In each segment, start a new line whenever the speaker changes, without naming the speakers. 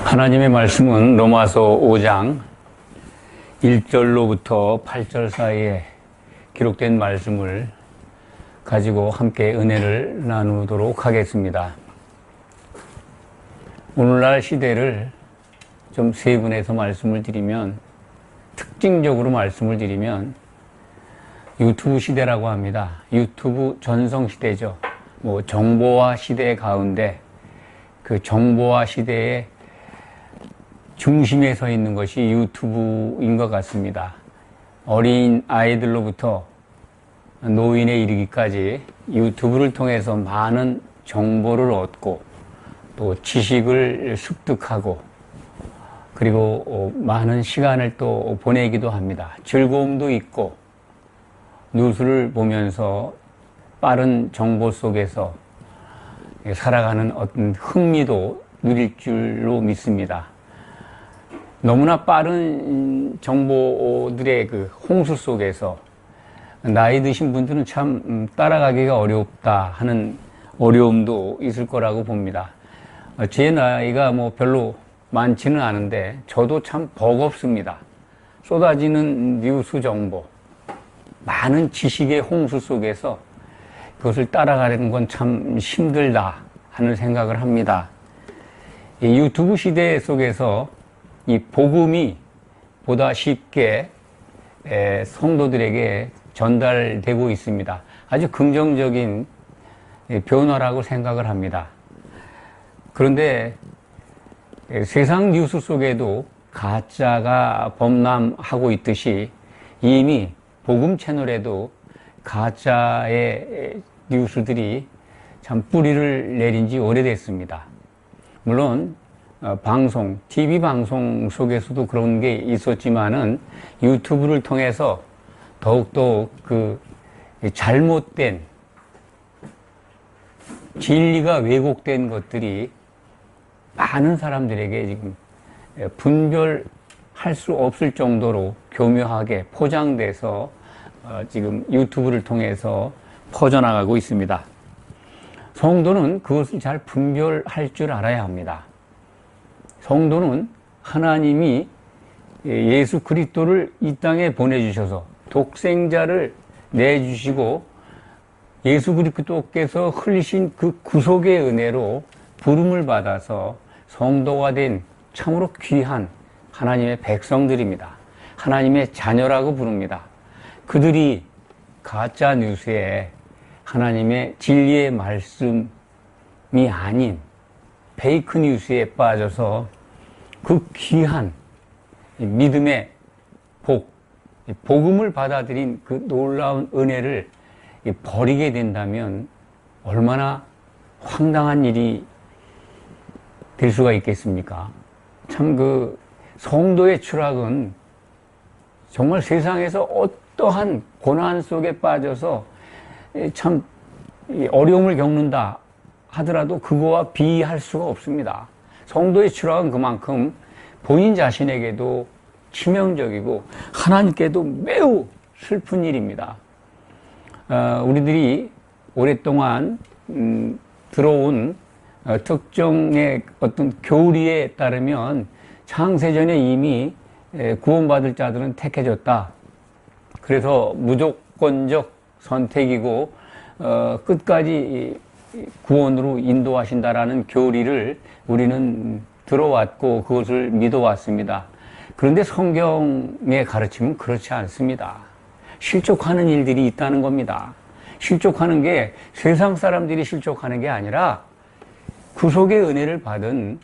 하나님의 말씀은 로마서 5장 1절로부터 8절 사이에 기록된 말씀을 가지고 함께 은혜를 나누도록 하겠습니다. 오늘날 시대를 좀 세분해서 말씀을 드리면, 특징적으로 말씀을 드리면 유튜브 시대라고 합니다. 유튜브 전성 시대죠. 정보화 시대 가운데 그 정보화 시대의 중심에 서 있는 것이 유튜브인 것 같습니다. 어린 아이들로부터 노인에 이르기까지 유튜브를 통해서 많은 정보를 얻고 또 지식을 습득하고 그리고 많은 시간을 또 보내기도 합니다. 즐거움도 있고 뉴스를 보면서 빠른 정보 속에서 살아가는 어떤 흥미도 누릴 줄로 믿습니다. 너무나 빠른 정보들의 그 홍수 속에서 나이 드신 분들은 참 따라가기가 어렵다 하는 어려움도 있을 거라고 봅니다. 제 나이가 별로 많지는 않은데 저도 참 버겁습니다. 쏟아지는 뉴스 정보, 많은 지식의 홍수 속에서 그것을 따라가려는 건 참 힘들다 하는 생각을 합니다. 이 유튜브 시대 속에서 이 복음이 보다 쉽게 성도들에게 전달되고 있습니다. 아주 긍정적인 변화라고 생각을 합니다. 그런데 세상 뉴스 속에도 가짜가 범람하고 있듯이 이미 복음 채널에도 가짜의 뉴스들이 참 뿌리를 내린 지 오래됐습니다. 물론 방송, TV 방송 속에서도 그런 게 있었지만은 유튜브를 통해서 더욱더 그 잘못된 진리가 왜곡된 것들이 많은 사람들에게 지금 분별할 수 없을 정도로 교묘하게 포장돼서 지금 유튜브를 통해서 퍼져나가고 있습니다. 성도는 그것을 잘 분별할 줄 알아야 합니다. 성도는 하나님이 예수 그리스도를 이 땅에 보내주셔서 독생자를 내주시고 예수 그리스도께서 흘리신 그 구속의 은혜로 부름을 받아서 성도가 된 참으로 귀한 하나님의 백성들입니다. 하나님의 자녀라고 부릅니다. 그들이 가짜 뉴스에 하나님의 진리의 말씀이 아닌 페이크 뉴스에 빠져서 그 귀한 믿음의 복음을 받아들인 그 놀라운 은혜를 버리게 된다면 얼마나 황당한 일이 될 수가 있겠습니까? 참 그 성도의 추락은 정말 세상에서 어떠한 고난 속에 빠져서 참 어려움을 겪는다 하더라도 그거와 비할 수가 없습니다. 성도의 추락은 그만큼 본인 자신에게도 치명적이고 하나님께도 매우 슬픈 일입니다. 우리들이 오랫동안 들어온 특정의 어떤 교리에 따르면 창세전에 이미 구원받을 자들은 택해졌다. 그래서 무조건적 선택이고 끝까지 구원으로 인도하신다라는 교리를 우리는 들어왔고 그것을 믿어왔습니다. 그런데 성경의 가르침은 그렇지 않습니다. 실족하는 일들이 있다는 겁니다. 실족하는 게 세상 사람들이 실족하는 게 아니라 구속의 은혜를 받은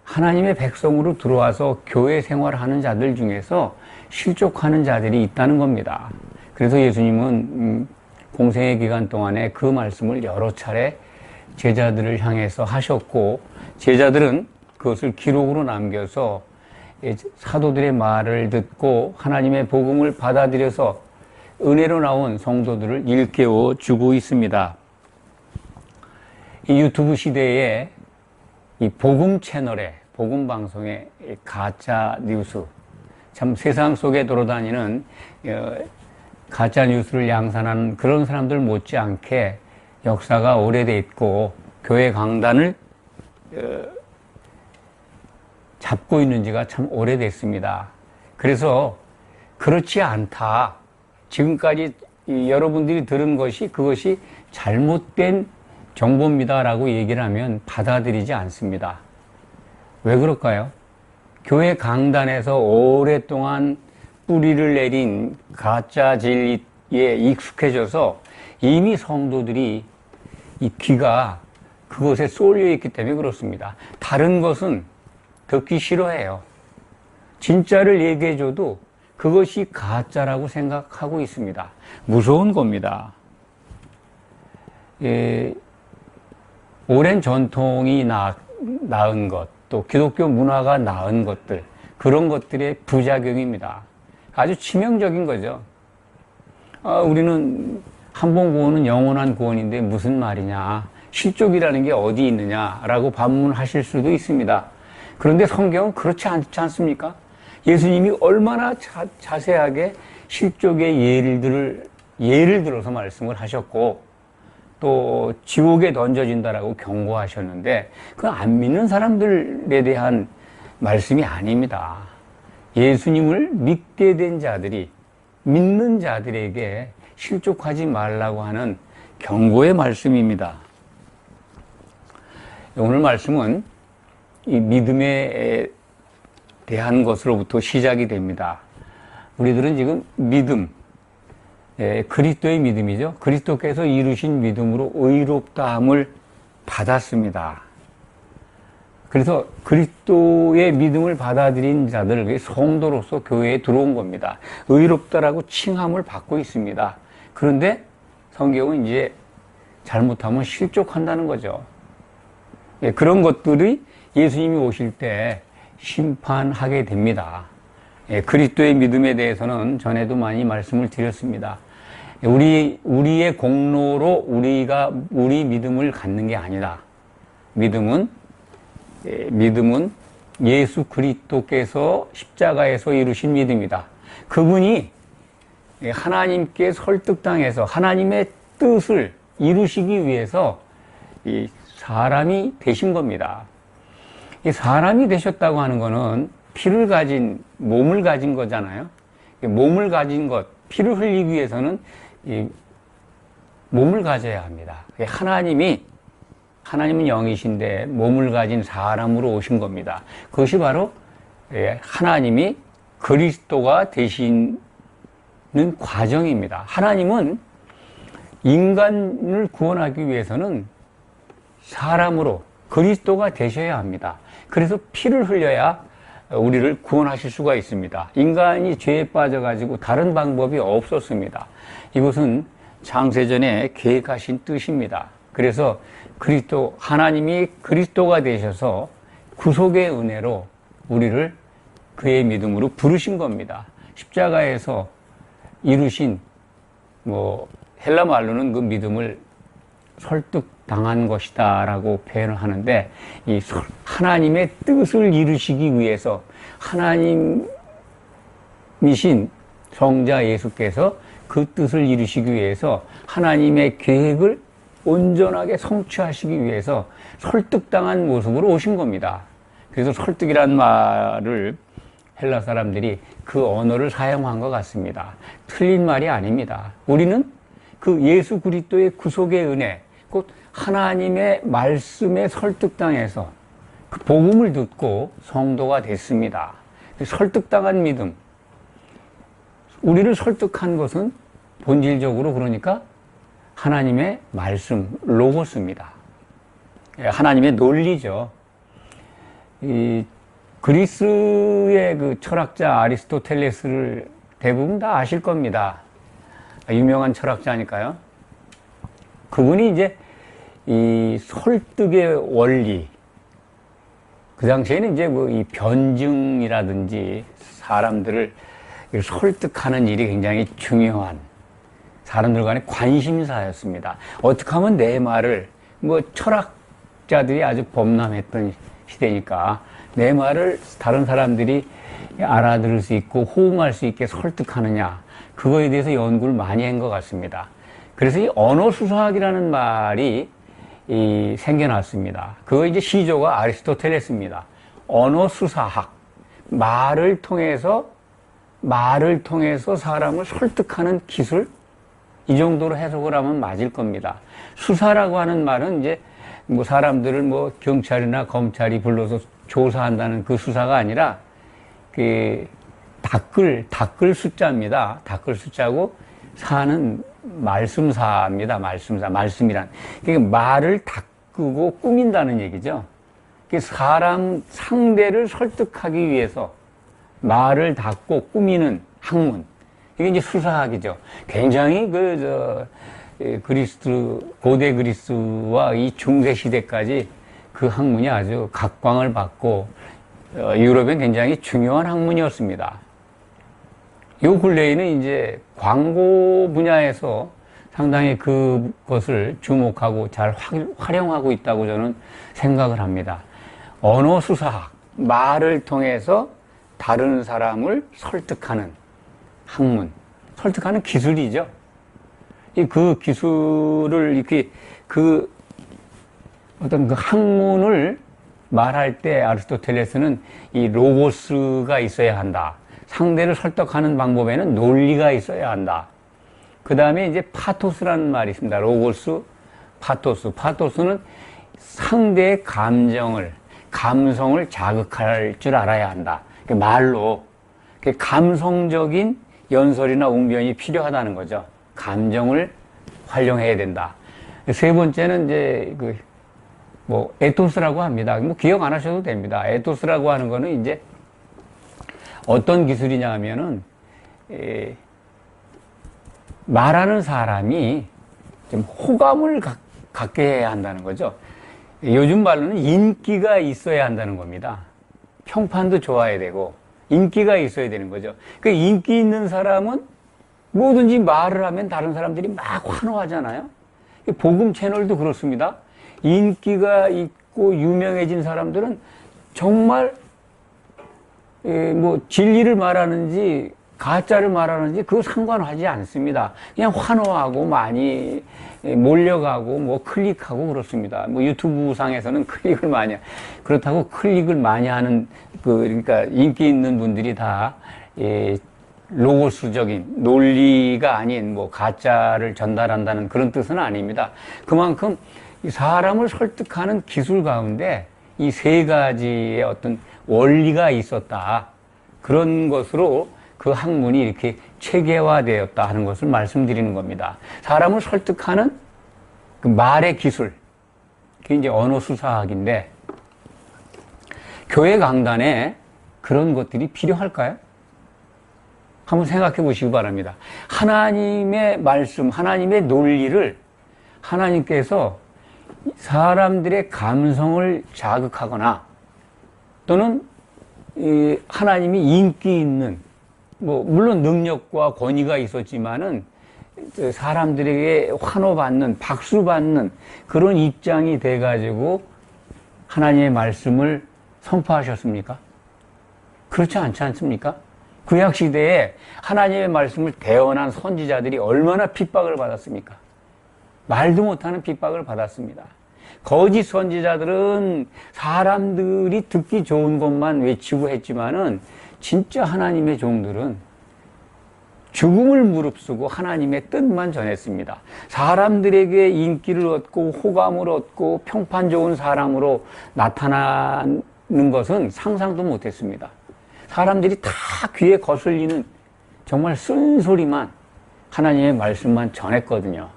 하나님의 백성으로 들어와서 교회 생활하는 자들 중에서 실족하는 자들이 있다는 겁니다. 그래서 예수님은 공생의 기간 동안에 그 말씀을 여러 차례 제자들을 향해서 하셨고 제자들은 그것을 기록으로 남겨서 사도들의 말을 듣고 하나님의 복음을 받아들여서 은혜로 나온 성도들을 일깨워 주고 있습니다. 이 유튜브 시대에 이 복음 채널에, 복음 방송에 가짜 뉴스, 참 세상 속에 돌아다니는 가짜 뉴스를 양산하는 그런 사람들 못지않게 역사가 오래돼 있고 교회 강단을 잡고 있는 지가 참 오래됐습니다. 그래서 그렇지 않다. 지금까지 여러분들이 들은 것이 그것이 잘못된 정보입니다라고 얘기를 하면 받아들이지 않습니다. 왜 그럴까요? 교회 강단에서 오랫동안 뿌리를 내린 가짜 진리에 익숙해져서 이미 성도들이 이 귀가 그것에 쏠려 있기 때문에 그렇습니다. 다른 것은 듣기 싫어해요. 진짜를 얘기해줘도 그것이 가짜라고 생각하고 있습니다. 무서운 겁니다. 오랜 전통이 낳은 것, 또 기독교 문화가 낳은 것들, 그런 것들의 부작용입니다. 아주 치명적인 거죠. 우리는 한 번 구원은 영원한 구원인데 무슨 말이냐, 실족이라는 게 어디 있느냐라고 반문하실 수도 있습니다. 그런데 성경은 그렇지 않지 않습니까? 예수님이 얼마나 자세하게 실족의 예를 들어서 말씀을 하셨고, 또 지옥에 던져진다라고 경고하셨는데, 그건 안 믿는 사람들에 대한 말씀이 아닙니다. 예수님을 믿게 된 자들이, 믿는 자들에게 실족하지 말라고 하는 경고의 말씀입니다. 오늘 말씀은 이 믿음에 대한 것으로부터 시작이 됩니다. 우리들은 지금 믿음, 그리스도의 믿음이죠. 그리스도께서 이루신 믿음으로 의롭다함을 받았습니다. 그래서 그리스도의 믿음을 받아들인 자들, 성도로서 교회에 들어온 겁니다. 의롭다라고 칭함을 받고 있습니다. 그런데 성경은 이제 잘못하면 실족한다는 거죠. 그런 것들이 예수님이 오실 때 심판하게 됩니다. 그리스도의 믿음에 대해서는 전에도 많이 말씀을 드렸습니다. 우리의 공로로 우리 믿음을 갖는 게 아니라, 믿음은 예수 그리스도께서 십자가에서 이루신 믿음이다. 그분이 하나님께 설득당해서 하나님의 뜻을 이루시기 위해서 이 사람이 되신 겁니다. 이 사람이 되셨다고 하는 거는 피를 가진, 몸을 가진 거잖아요. 몸을 가진 것, 피를 흘리기 위해서는 이 몸을 가져야 합니다. 하나님은 영이신데 몸을 가진 사람으로 오신 겁니다. 그것이 바로 하나님이 그리스도가 되시는 과정입니다. 하나님은 인간을 구원하기 위해서는 사람으로 그리스도가 되셔야 합니다. 그래서 피를 흘려야 우리를 구원하실 수가 있습니다. 인간이 죄에 빠져가지고 다른 방법이 없었습니다. 이것은 창세전에 계획하신 뜻입니다. 그래서 하나님이 그리스도가 되셔서 구속의 은혜로 우리를 그의 믿음으로 부르신 겁니다. 십자가에서 이루신, 헬라 말로는 그 믿음을 설득당한 것이다 라고 표현을 하는데, 이 하나님의 뜻을 이루시기 위해서 하나님이신 성자 예수께서 그 뜻을 이루시기 위해서 하나님의 계획을 온전하게 성취하시기 위해서 설득당한 모습으로 오신 겁니다. 그래서 설득이란 말을 헬라 사람들이 그 언어를 사용한 것 같습니다. 틀린 말이 아닙니다. 우리는 그 예수 그리스도의 구속의 은혜, 곧 하나님의 말씀에 설득당해서 그 복음을 듣고 성도가 됐습니다. 설득당한 믿음, 우리를 설득한 것은 본질적으로 그러니까 하나님의 말씀, 로고스입니다. 하나님의 논리죠. 그리스의 그 철학자 아리스토텔레스를 대부분 다 아실 겁니다. 유명한 철학자니까요. 그분이 이제 이 설득의 원리, 그 당시에는 이제 이 변증이라든지 사람들을 설득하는 일이 굉장히 중요한, 사람들 간의 관심사였습니다. 어떻게 하면 내 말을, 철학자들이 아주 범람했던 시대니까 내 말을 다른 사람들이 알아들을 수 있고 호응할 수 있게 설득하느냐, 그거에 대해서 연구를 많이 한 것 같습니다. 그래서 이 언어수사학이라는 말이 생겨났습니다. 그거 이제 시조가 아리스토텔레스입니다. 언어 수사학, 말을 통해서 사람을 설득하는 기술, 이 정도로 해석을 하면 맞을 겁니다. 수사라고 하는 말은 이제 뭐 사람들을 뭐 경찰이나 검찰이 불러서 조사한다는 그 수사가 아니라 그 닦을 숫자입니다. 닦을 숫자고 사는 말씀사입니다. 말씀이란. 그러니까 말을 닦고 꾸민다는 얘기죠. 상대를 설득하기 위해서 말을 닦고 꾸미는 학문. 이게 이제 수사학이죠. 굉장히 고대 그리스와 이 중세 시대까지 그 학문이 아주 각광을 받고, 유럽엔 굉장히 중요한 학문이었습니다. 요 근래에는 이제 광고 분야에서 상당히 그것을 주목하고 잘 활용하고 있다고 저는 생각을 합니다. 언어 수사학, 말을 통해서 다른 사람을 설득하는 학문, 설득하는 기술이죠. 그 기술을 이렇게 어떤 그 학문을 말할 때 아리스토텔레스는 이 로고스가 있어야 한다. 상대를 설득하는 방법에는 논리가 있어야 한다. 그 다음에 이제 파토스라는 말이 있습니다. 로고스, 파토스. 파토스는 상대의 감성을 자극할 줄 알아야 한다. 말로 감성적인 연설이나 웅변이 필요하다는 거죠. 감정을 활용해야 된다. 세 번째는 이제 에토스라고 합니다. 뭐 기억 안 하셔도 됩니다. 에토스라고 하는 거는 이제 어떤 기술이냐 하면은 말하는 사람이 좀 호감을 갖게 해야 한다는 거죠. 요즘 말로는 인기가 있어야 한다는 겁니다. 평판도 좋아야 되고 인기가 있어야 되는 거죠. 그 인기 있는 사람은 뭐든지 말을 하면 다른 사람들이 막 환호하잖아요. 복음 채널도 그렇습니다. 인기가 있고 유명해진 사람들은 정말 뭐 진리를 말하는지 가짜를 말하는지 그거 상관하지 않습니다. 그냥 환호하고 많이 몰려가고 뭐 클릭하고 그렇습니다. 뭐 유튜브 상에서는 클릭을 많이 그렇다고 클릭을 많이 하는 그러니까 인기 있는 분들이 다 로고스적인 논리가 아닌 뭐 가짜를 전달한다는 그런 뜻은 아닙니다. 그만큼 사람을 설득하는 기술 가운데 이 세 가지의 어떤 원리가 있었다. 그런 것으로 그 학문이 이렇게 체계화되었다 하는 것을 말씀드리는 겁니다. 사람을 설득하는 그 말의 기술, 그게 이제 언어 수사학인데, 교회 강단에 그런 것들이 필요할까요? 한번 생각해 보시기 바랍니다. 하나님의 말씀, 하나님의 논리를 하나님께서 사람들의 감성을 자극하거나 또는 하나님이 인기 있는 물론 능력과 권위가 있었지만은 사람들에게 환호받는 박수받는 그런 입장이 돼가지고 하나님의 말씀을 선포하셨습니까? 그렇지 않지 않습니까? 구약시대에 하나님의 말씀을 대언한 선지자들이 얼마나 핍박을 받았습니까? 말도 못하는 핍박을 받았습니다. 거짓 선지자들은 사람들이 듣기 좋은 것만 외치고 했지만은 진짜 하나님의 종들은 죽음을 무릅쓰고 하나님의 뜻만 전했습니다. 사람들에게 인기를 얻고 호감을 얻고 평판 좋은 사람으로 나타나는 것은 상상도 못했습니다. 사람들이 다 귀에 거슬리는 정말 쓴소리만 하나님의 말씀만 전했거든요.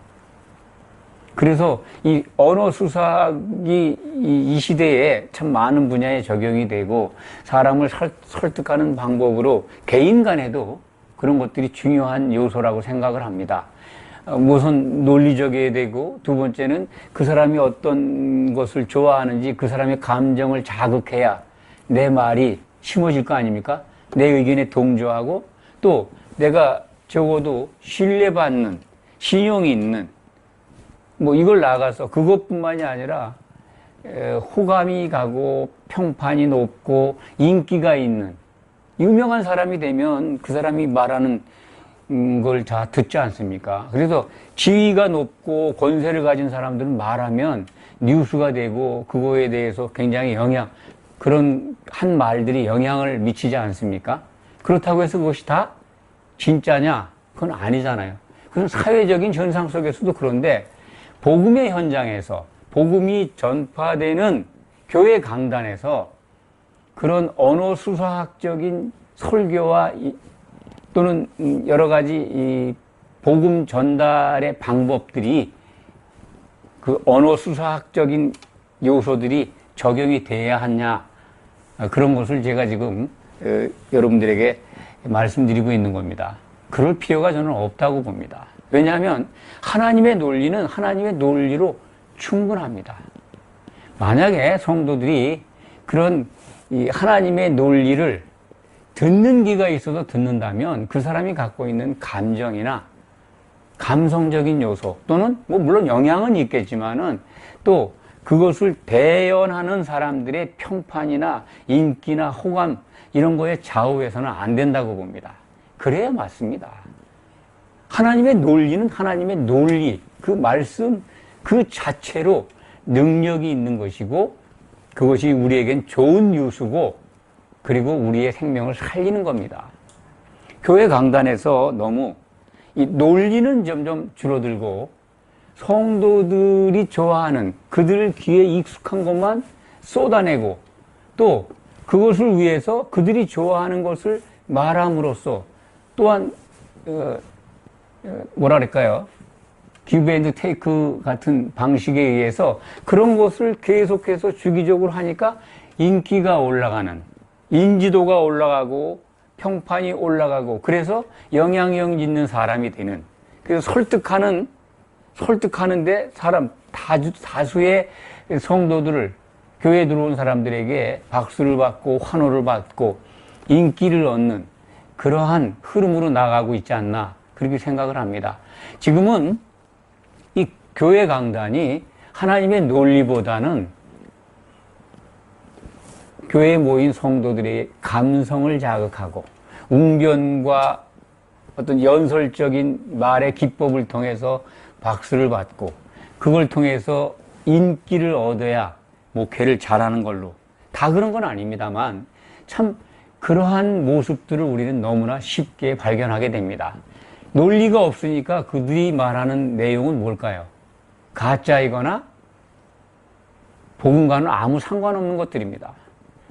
그래서 이 언어 수사학이 이 시대에 참 많은 분야에 적용이 되고 사람을 설득하는 방법으로 개인 간에도 그런 것들이 중요한 요소라고 생각을 합니다. 우선 논리적이어야 되고 두 번째는 그 사람이 어떤 것을 좋아하는지 그 사람의 감정을 자극해야 내 말이 심어질 거 아닙니까? 내 의견에 동조하고 또 내가 적어도 신뢰받는 신용이 있는 이걸 나가서 그것뿐만이 아니라 호감이 가고 평판이 높고 인기가 있는 유명한 사람이 되면 그 사람이 말하는 걸 다 듣지 않습니까? 그래서 지위가 높고 권세를 가진 사람들은 말하면 뉴스가 되고 그거에 대해서 굉장히 그런 한 말들이 영향을 미치지 않습니까? 그렇다고 해서 그것이 다 진짜냐? 그건 아니잖아요. 그건 사회적인 현상 속에서도 그런데 복음의 현장에서 복음이 전파되는 교회 강단에서 그런 언어 수사학적인 설교와 또는 여러 가지 이 복음 전달의 방법들이 그 언어 수사학적인 요소들이 적용이 돼야 하냐, 그런 것을 제가 지금 여러분들에게 말씀드리고 있는 겁니다. 그럴 필요가 저는 없다고 봅니다. 왜냐하면 하나님의 논리는 하나님의 논리로 충분합니다. 만약에 성도들이 그런 이 하나님의 논리를 듣는 귀가 있어서 듣는다면 그 사람이 갖고 있는 감정이나 감성적인 요소 또는 뭐 물론 영향은 있겠지만은 또 그것을 대연하는 사람들의 평판이나 인기나 호감 이런 거에 좌우해서는 안 된다고 봅니다. 그래야 맞습니다. 하나님의 논리는 하나님의 논리, 그 말씀 그 자체로 능력이 있는 것이고 그것이 우리에겐 좋은 뉴스고 그리고 우리의 생명을 살리는 겁니다. 교회 강단에서 너무 이 논리는 점점 줄어들고 성도들이 좋아하는 그들 귀에 익숙한 것만 쏟아내고 또 그것을 위해서 그들이 좋아하는 것을 말함으로써 또한 뭐라 그럴까요? 기브 앤드 테이크 같은 방식에 의해서 그런 것을 계속해서 주기적으로 하니까 인기가 올라가는, 인지도가 올라가고 평판이 올라가고 그래서 영향력 있는 사람이 되는, 그래서 설득하는데 다수의 성도들을 교회에 들어온 사람들에게 박수를 받고 환호를 받고 인기를 얻는 그러한 흐름으로 나가고 있지 않나 그렇게 생각을 합니다. 지금은 이 교회 강단이 하나님의 논리보다는 교회에 모인 성도들의 감성을 자극하고 웅변과 어떤 연설적인 말의 기법을 통해서 박수를 받고 그걸 통해서 인기를 얻어야 목회를 잘하는 걸로, 다 그런 건 아닙니다만 참 그러한 모습들을 우리는 너무나 쉽게 발견하게 됩니다. 논리가 없으니까 그들이 말하는 내용은 뭘까요? 가짜이거나 복음과는 아무 상관없는 것들입니다.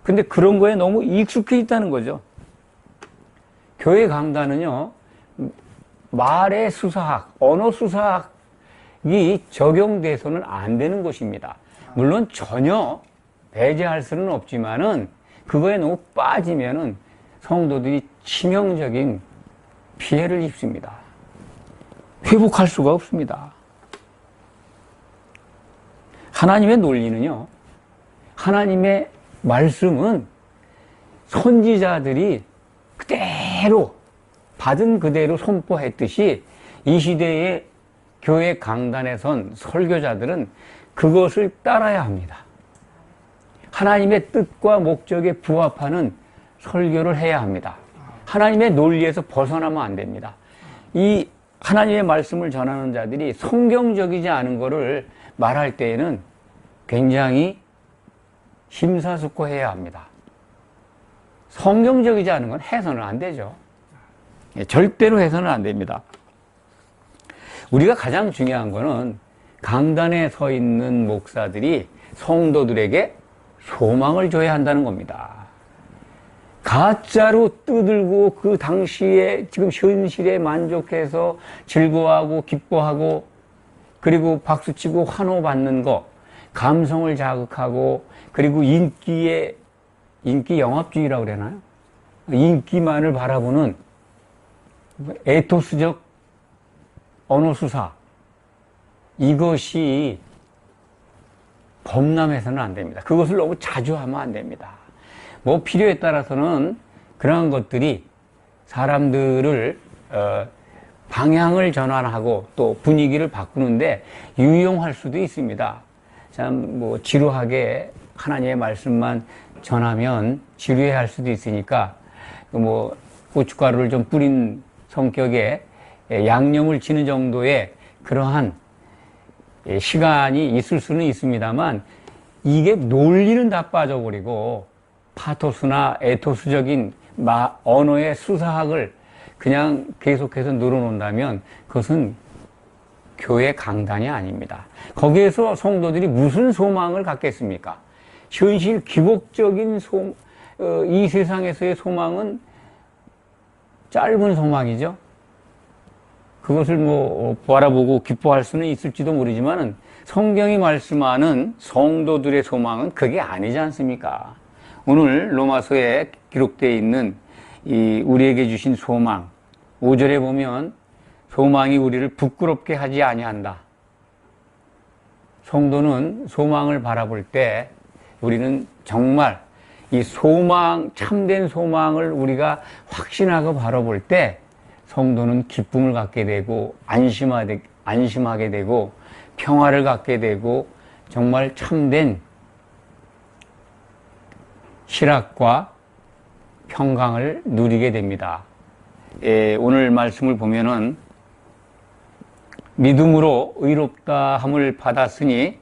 근데 그런 거에 너무 익숙해 있다는 거죠. 교회 강단은요, 말의 수사학, 언어 수사학이 적용돼서는 안 되는 곳입니다. 물론 전혀 배제할 수는 없지만은 그거에 너무 빠지면은 성도들이 치명적인 피해를 입습니다. 회복할 수가 없습니다. 하나님의 논리는요, 하나님의 말씀은 선지자들이 그대로 받은 그대로 선포했듯이 이 시대의 교회 강단에 선 설교자들은 그것을 따라야 합니다. 하나님의 뜻과 목적에 부합하는 설교를 해야 합니다. 하나님의 논리에서 벗어나면 안 됩니다. 이 하나님의 말씀을 전하는 자들이 성경적이지 않은 것을 말할 때에는 굉장히 심사숙고해야 합니다. 성경적이지 않은 건 해서는 안 되죠. 절대로 해서는 안 됩니다. 우리가 가장 중요한 거는 강단에 서 있는 목사들이 성도들에게 소망을 줘야 한다는 겁니다. 가짜로 떠들고 그 당시에 지금 현실에 만족해서 즐거워하고 기뻐하고 그리고 박수치고 환호받는 거, 감성을 자극하고 그리고 인기 영합주의라고 그러나요? 인기만을 바라보는 에토스적 언어수사, 이것이 범람해서는 안 됩니다. 그것을 너무 자주 하면 안 됩니다. 뭐 필요에 따라서는 그러한 것들이 사람들을 방향을 전환하고 또 분위기를 바꾸는데 유용할 수도 있습니다. 참 뭐 지루하게 하나님의 말씀만 전하면 지루해할 수도 있으니까 뭐 고춧가루를 좀 뿌린 성격의 양념을 치는 정도의 그러한 시간이 있을 수는 있습니다만 이게 논리는 다 빠져버리고 파토스나 에토스적인 언어의 수사학을 그냥 계속해서 늘어놓는다면 그것은 교회 강단이 아닙니다. 거기에서 성도들이 무슨 소망을 갖겠습니까? 현실 기복적인 이 세상에서의 소망은 짧은 소망이죠. 그것을 바라보고 기뻐할 수는 있을지도 모르지만 성경이 말씀하는 성도들의 소망은 그게 아니지 않습니까? 오늘 로마서에 기록되어 있는 우리에게 주신 소망, 5절에 보면 소망이 우리를 부끄럽게 하지 아니한다. 성도는 소망을 바라볼 때 우리는 정말 이 소망, 참된 소망을 우리가 확신하고 바라볼 때 성도는 기쁨을 갖게 되고 안심하게 되고 평화를 갖게 되고 정말 참된 실학과 평강을 누리게 됩니다. 오늘 말씀을 보면은 믿음으로 의롭다 함을 받았으니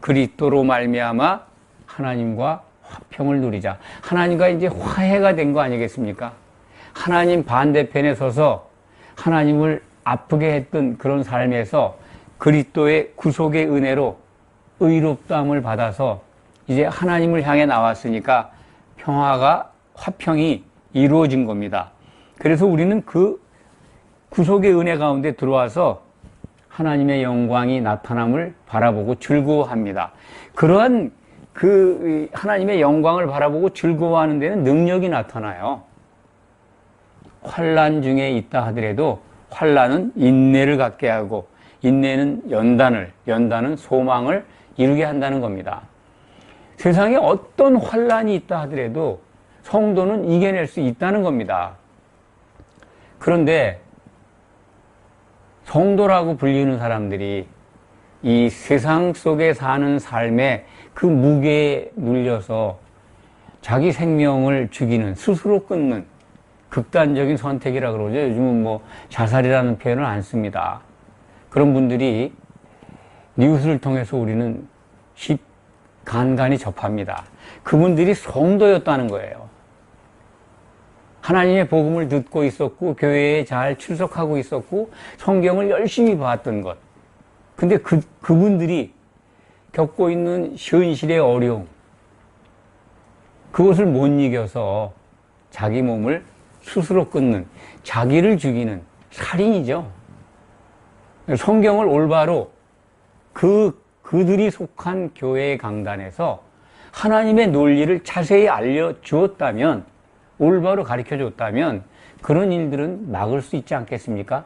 그리스도로 말미암아 하나님과 화평을 누리자. 하나님과 이제 화해가 된 거 아니겠습니까? 하나님 반대편에 서서 하나님을 아프게 했던 그런 삶에서 그리스도의 구속의 은혜로 의롭다함을 받아서 이제 하나님을 향해 나왔으니까 화평이 이루어진 겁니다. 그래서 우리는 그 구속의 은혜 가운데 들어와서 하나님의 영광이 나타남을 바라보고 즐거워합니다. 그러한 그 하나님의 영광을 바라보고 즐거워하는 데는 능력이 나타나요. 환난 중에 있다 하더라도 환난은 인내를 갖게 하고 인내는 연단은 소망을 이루게 한다는 겁니다. 세상에 어떤 환난이 있다 하더라도 성도는 이겨낼 수 있다는 겁니다. 그런데 성도라고 불리는 사람들이 이 세상 속에 사는 삶에 그 무게에 눌려서 자기 생명을 죽이는, 스스로 끊는 극단적인 선택이라 그러죠. 요즘은 자살이라는 표현을 안 씁니다. 그런 분들이 뉴스를 통해서 우리는 간간히 접합니다. 그분들이 성도였다는 거예요. 하나님의 복음을 듣고 있었고 교회에 잘 출석하고 있었고 성경을 열심히 봤던 것. 근데 그분들이 겪고 있는 현실의 어려움, 그것을 못 이겨서 자기 몸을 스스로 끊는, 자기를 죽이는 살인이죠. 성경을 올바로 그들이 속한 교회의 강단에서 하나님의 논리를 자세히 알려주었다면, 올바로 가르쳐 줬다면 그런 일들은 막을 수 있지 않겠습니까?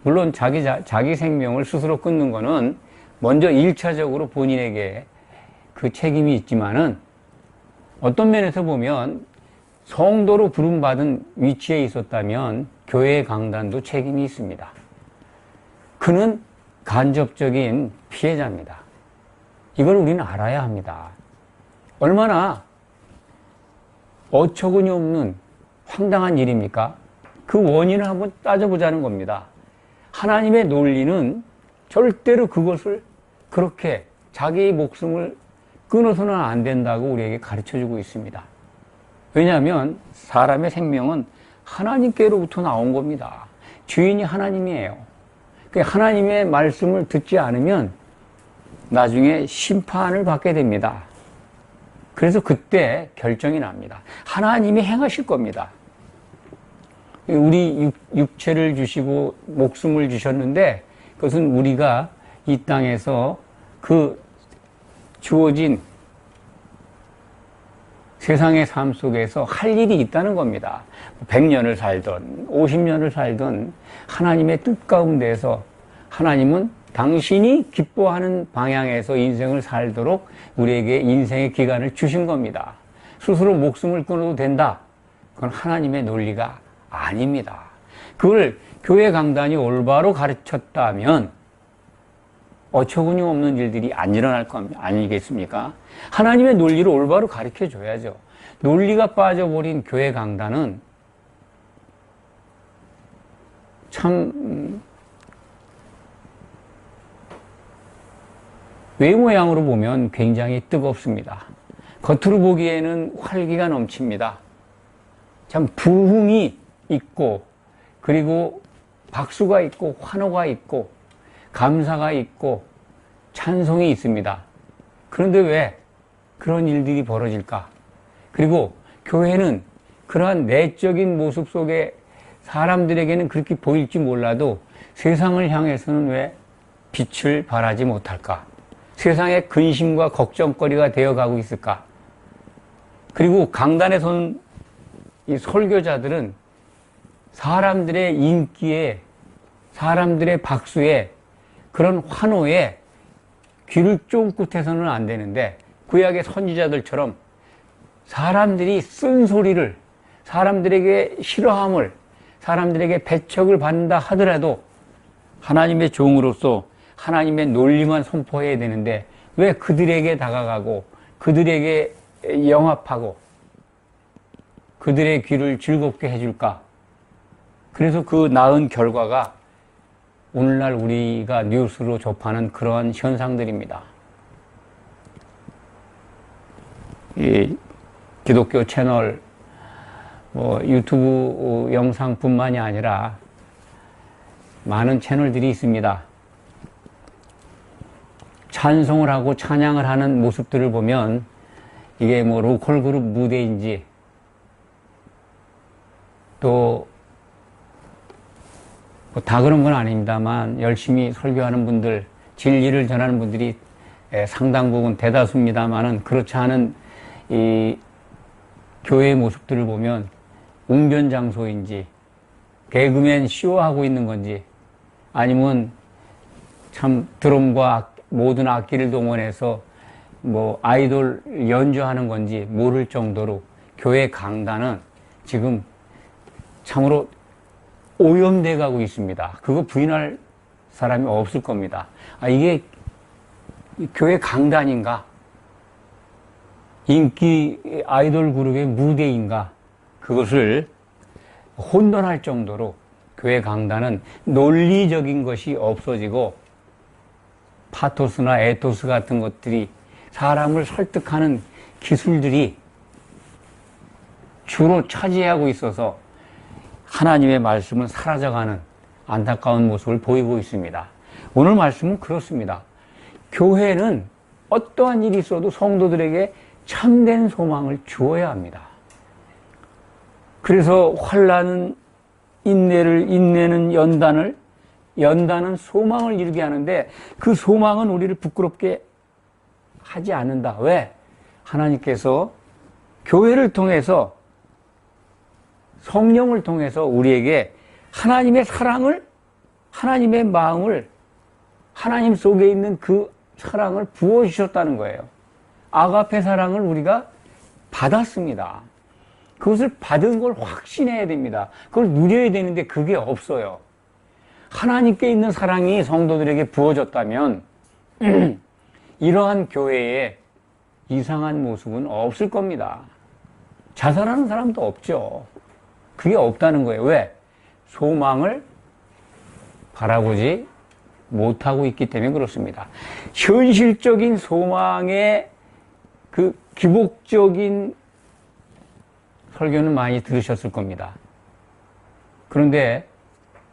물론 자기 생명을 스스로 끊는 거는 먼저 1차적으로 본인에게 그 책임이 있지만은 어떤 면에서 보면 성도로 부름받은 위치에 있었다면 교회의 강단도 책임이 있습니다. 그는 간접적인 피해자입니다. 이걸 우리는 알아야 합니다. 얼마나 어처구니 없는 황당한 일입니까? 그 원인을 한번 따져보자는 겁니다. 하나님의 논리는 절대로 그것을 그렇게 자기 목숨을 끊어서는 안 된다고 우리에게 가르쳐주고 있습니다. 왜냐하면 사람의 생명은 하나님께로부터 나온 겁니다. 주인이 하나님이에요. 하나님의 말씀을 듣지 않으면 나중에 심판을 받게 됩니다. 그래서 그때 결정이 납니다. 하나님이 행하실 겁니다. 우리 육체를 주시고 목숨을 주셨는데 그것은 우리가 이 땅에서 그 주어진 세상의 삶 속에서 할 일이 있다는 겁니다. 100년을 살든 50년을 살든 하나님의 뜻 가운데서 하나님은 당신이 기뻐하는 방향에서 인생을 살도록 우리에게 인생의 기간을 주신 겁니다. 스스로 목숨을 끊어도 된다. 그건 하나님의 논리가 아닙니다. 그걸 교회 강단이 올바로 가르쳤다면 어처구니 없는 일들이 안 일어날 겁니다. 아니겠습니까? 하나님의 논리를 올바로 가르쳐 줘야죠. 논리가 빠져버린 교회 강단은 참 외모양으로 보면 굉장히 뜨겁습니다. 겉으로 보기에는 활기가 넘칩니다. 참 부흥이 있고, 그리고 박수가 있고, 환호가 있고, 감사가 있고, 찬송이 있습니다. 그런데 왜 그런 일들이 벌어질까? 그리고 교회는 그러한 내적인 모습 속에 사람들에게는 그렇게 보일지 몰라도 세상을 향해서는 왜 빛을 발하지 못할까? 세상의 근심과 걱정거리가 되어가고 있을까? 그리고 강단에 선 이 설교자들은 사람들의 인기에, 사람들의 박수에, 그런 환호에 귀를 쫑긋해서는 안 되는데, 구약의 선지자들처럼 사람들이 쓴소리를, 사람들에게 싫어함을, 사람들에게 배척을 받는다 하더라도 하나님의 종으로서 하나님의 논리만 선포해야 되는데, 왜 그들에게 다가가고 그들에게 영합하고 그들의 귀를 즐겁게 해줄까? 그래서 그 나은 결과가 오늘날 우리가 뉴스로 접하는 그러한 현상들입니다. 이 기독교 채널, 유튜브 영상뿐만이 아니라 많은 채널들이 있습니다. 찬송을 하고 찬양을 하는 모습들을 보면 이게 로컬 그룹 무대인지 또 다 그런 건 아닙니다만 열심히 설교하는 분들, 진리를 전하는 분들이 상당 부분 대다수입니다만은 그렇지 않은 이 교회의 모습들을 보면 웅변장소인지 개그맨 쇼하고 있는 건지 아니면 참 드럼과 모든 악기를 동원해서 아이돌 연주하는 건지 모를 정도로 교회 강단은 지금 참으로 오염돼 가고 있습니다. 그거 부인할 사람이 없을 겁니다. 이게 교회 강단인가? 인기 아이돌 그룹의 무대인가? 그것을 혼돈할 정도로 교회 강단은 논리적인 것이 없어지고 파토스나 에토스 같은 것들이 사람을 설득하는 기술들이 주로 차지하고 있어서 하나님의 말씀은 사라져가는 안타까운 모습을 보이고 있습니다. 오늘 말씀은 그렇습니다. 교회는 어떠한 일이 있어도 성도들에게 참된 소망을 주어야 합니다. 그래서 환난은 인내는 연단은 소망을 이루게 하는데 그 소망은 우리를 부끄럽게 하지 않는다. 왜? 하나님께서 교회를 통해서 성령을 통해서 우리에게 하나님의 사랑을, 하나님의 마음을, 하나님 속에 있는 그 사랑을 부어주셨다는 거예요. 아가페 사랑을 우리가 받았습니다. 그것을 받은 걸 확신해야 됩니다. 그걸 누려야 되는데 그게 없어요. 하나님께 있는 사랑이 성도들에게 부어졌다면 이러한 교회에 이상한 모습은 없을 겁니다. 자살하는 사람도 없죠. 그게 없다는 거예요. 왜? 소망을 바라보지 못하고 있기 때문에 그렇습니다. 현실적인 소망의 그 기복적인 설교는 많이 들으셨을 겁니다. 그런데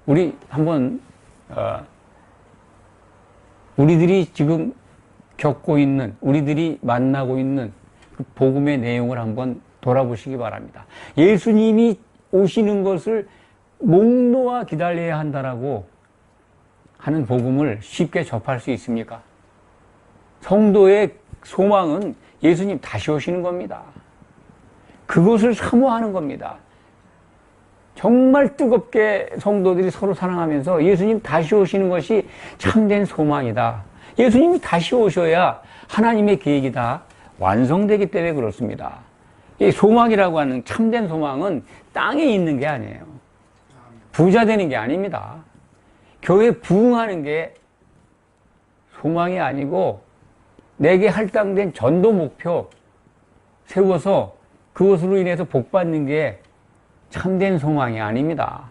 우리 한번 우리들이 지금 겪고 있는, 우리들이 만나고 있는 그 복음의 내용을 한번 돌아보시기 바랍니다. 예수님이 오시는 것을 목 놓아 기다려야 한다라고 하는 복음을 쉽게 접할 수 있습니까? 성도의 소망은 예수님 다시 오시는 겁니다. 그것을 사모하는 겁니다. 정말 뜨겁게 성도들이 서로 사랑하면서 예수님 다시 오시는 것이 참된 소망이다. 예수님이 다시 오셔야 하나님의 계획이 다 완성되기 때문에 그렇습니다. 이 소망이라고 하는 참된 소망은 땅에 있는 게 아니에요. 부자 되는 게 아닙니다. 교회 부흥하는 게 소망이 아니고 내게 할당된 전도 목표 세워서 그것으로 인해서 복받는 게 참된 소망이 아닙니다.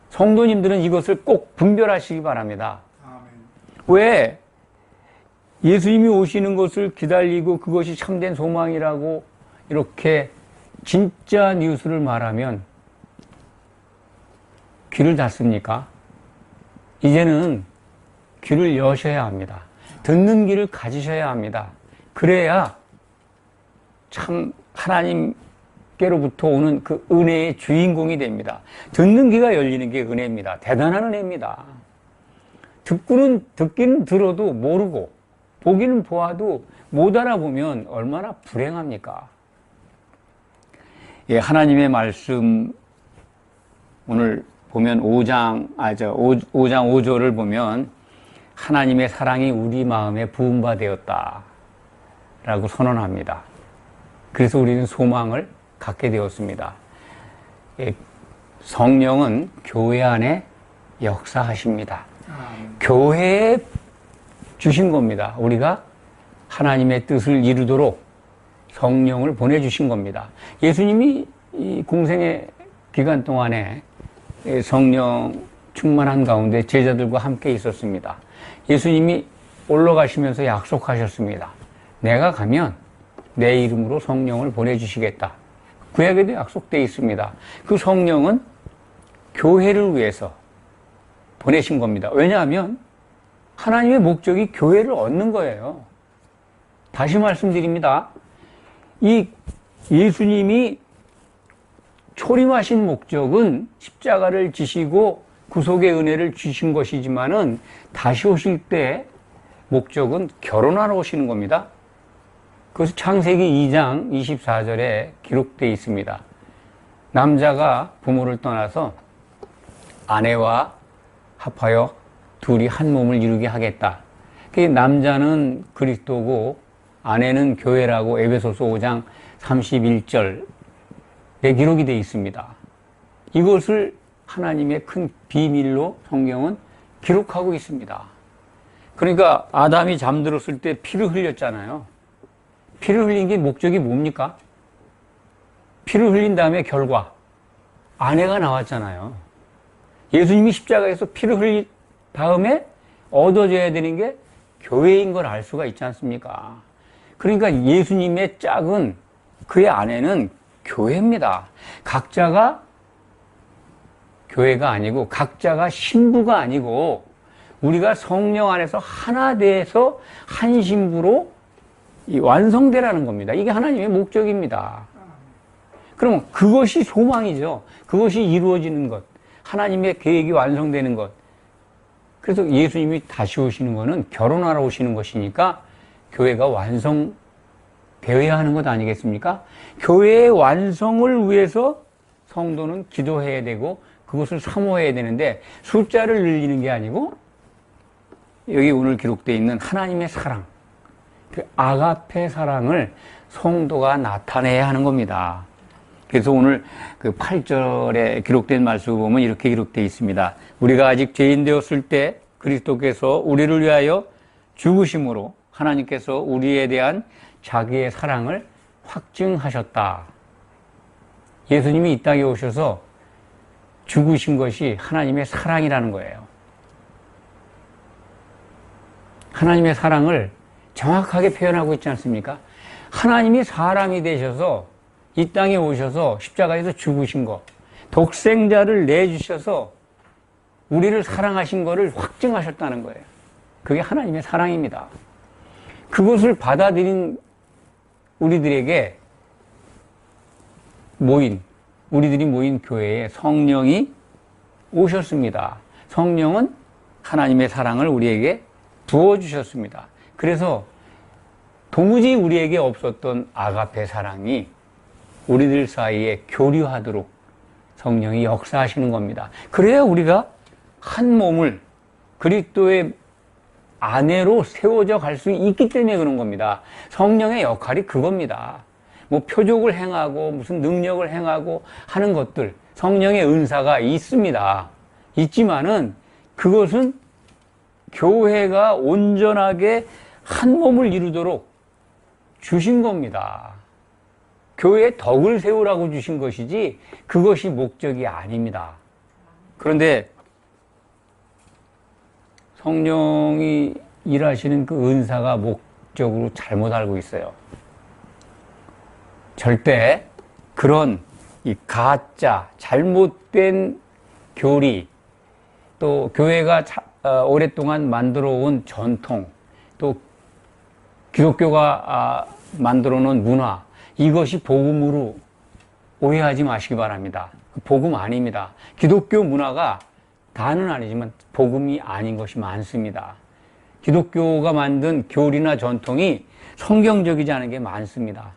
성도님들은 이것을 꼭 분별하시기 바랍니다. 왜? 예수님이 오시는 것을 기다리고 그것이 참된 소망이라고 이렇게 진짜 뉴스를 말하면 귀를 닫습니까? 이제는 귀를 여셔야 합니다. 듣는 귀를 가지셔야 합니다. 그래야 참 하나님께로부터 오는 그 은혜의 주인공이 됩니다. 듣는 귀가 열리는 게 은혜입니다. 대단한 은혜입니다. 듣기는 들어도 모르고 보기는 보아도 못 알아보면 얼마나 불행합니까? 예, 하나님의 말씀 오늘 보면 5장 5절을 보면 하나님의 사랑이 우리 마음에 부음바 되었다 라고 선언합니다. 그래서 우리는 소망을 갖게 되었습니다. 예, 성령은 교회 안에 역사하십니다. 교회에 주신 겁니다. 우리가 하나님의 뜻을 이루도록 성령을 보내주신 겁니다. 예수님이 이 공생의 기간 동안에 성령 충만한 가운데 제자들과 함께 있었습니다. 예수님이 올라가시면서 약속하셨습니다. 내가 가면 내 이름으로 성령을 보내주시겠다. 구약에도 약속되어 있습니다. 그 성령은 교회를 위해서 보내신 겁니다. 왜냐하면 하나님의 목적이 교회를 얻는 거예요. 다시 말씀드립니다. 이 예수님이 초림하신 목적은 십자가를 지시고 구속의 은혜를 주신 것이지만은 다시 오실 때 목적은 결혼하러 오시는 겁니다. 그것은 창세기 2장 24절에 기록되어 있습니다. 남자가 부모를 떠나서 아내와 합하여 둘이 한 몸을 이루게 하겠다. 남자는 그리스도고 아내는 교회라고 에베소서 5장 31절에 기록이 되어 있습니다. 이것을 하나님의 큰 비밀로 성경은 기록하고 있습니다. 그러니까 아담이 잠들었을 때 피를 흘렸잖아요. 피를 흘린 게 목적이 뭡니까? 피를 흘린 다음에 결과 아내가 나왔잖아요. 예수님이 십자가에서 피를 흘린 다음에 얻어져야 되는 게 교회인 걸 알 수가 있지 않습니까? 그러니까 예수님의 짝은 그의 아내는 교회입니다. 각자가 교회가 아니고 각자가 신부가 아니고 우리가 성령 안에서 하나 돼서 한 신부로 완성되라는 겁니다. 이게 하나님의 목적입니다. 그러면 그것이 소망이죠. 그것이 이루어지는 것. 하나님의 계획이 완성되는 것. 그래서 예수님이 다시 오시는 것은 결혼하러 오시는 것이니까 교회가 완성되어야 하는 것 아니겠습니까? 교회의 완성을 위해서 성도는 기도해야 되고 그것을 사모해야 되는데 숫자를 늘리는 게 아니고 여기 오늘 기록되어 있는 하나님의 사랑, 그 아가페 사랑을 성도가 나타내야 하는 겁니다. 그래서 오늘 그 8절에 기록된 말씀을 보면 이렇게 기록되어 있습니다. 우리가 아직 죄인 되었을 때 그리스도께서 우리를 위하여 죽으심으로 하나님께서 우리에 대한 자기의 사랑을 확증하셨다. 예수님이 이 땅에 오셔서 죽으신 것이 하나님의 사랑이라는 거예요. 하나님의 사랑을 정확하게 표현하고 있지 않습니까? 하나님이 사람이 되셔서 이 땅에 오셔서 십자가에서 죽으신 것, 독생자를 내주셔서 우리를 사랑하신 것을 확증하셨다는 거예요. 그게 하나님의 사랑입니다. 그것을 받아들인 우리들에게 우리들이 모인 교회에 성령이 오셨습니다. 성령은 하나님의 사랑을 우리에게 부어주셨습니다. 그래서 도무지 우리에게 없었던 아가페 사랑이 우리들 사이에 교류하도록 성령이 역사하시는 겁니다. 그래야 우리가 한 몸을 그리스도의 아내로 세워져 갈 수 있기 때문에 그런 겁니다. 성령의 역할이 그겁니다. 뭐 표적을 행하고 무슨 능력을 행하고 하는 것들, 성령의 은사가 있습니다. 있지만은 그것은 교회가 온전하게 한 몸을 이루도록 주신 겁니다. 교회에 덕을 세우라고 주신 것이지 그것이 목적이 아닙니다. 그런데 성령이 일하시는 그 은사가 목적으로 잘못 알고 있어요. 절대 그런 이 가짜, 잘못된 교리, 또 교회가 오랫동안 만들어 온 전통, 또 기독교가 만들어 놓은 문화, 이것이 복음으로 오해하지 마시기 바랍니다. 복음 아닙니다. 기독교 문화가 다는 아니지만 복음이 아닌 것이 많습니다. 기독교가 만든 교리나 전통이 성경적이지 않은 게 많습니다.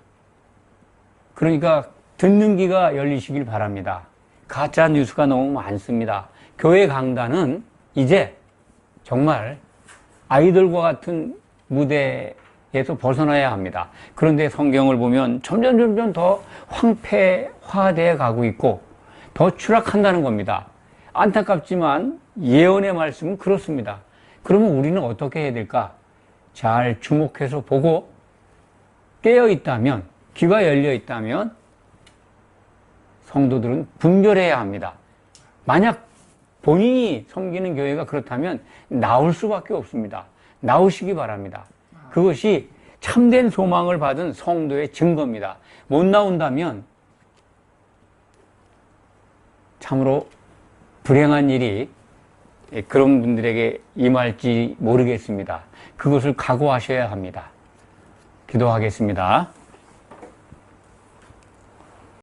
그러니까 듣는 귀가 열리시길 바랍니다. 가짜 뉴스가 너무 많습니다. 교회 강단은 이제 정말 아이돌과 같은 무대에서 벗어나야 합니다. 그런데 성경을 보면 점점 더 황폐화되어 가고 있고 더 추락한다는 겁니다. 안타깝지만 예언의 말씀은 그렇습니다. 그러면 우리는 어떻게 해야 될까? 잘 주목해서 보고 깨어 있다면, 귀가 열려 있다면 성도들은 분별해야 합니다. 만약 본인이 섬기는 교회가 그렇다면 나올 수밖에 없습니다. 나오시기 바랍니다. 그것이 참된 소망을 받은 성도의 증거입니다. 못 나온다면 참으로 불행한 일이 그런 분들에게 임할지 모르겠습니다. 그것을 각오하셔야 합니다. 기도하겠습니다.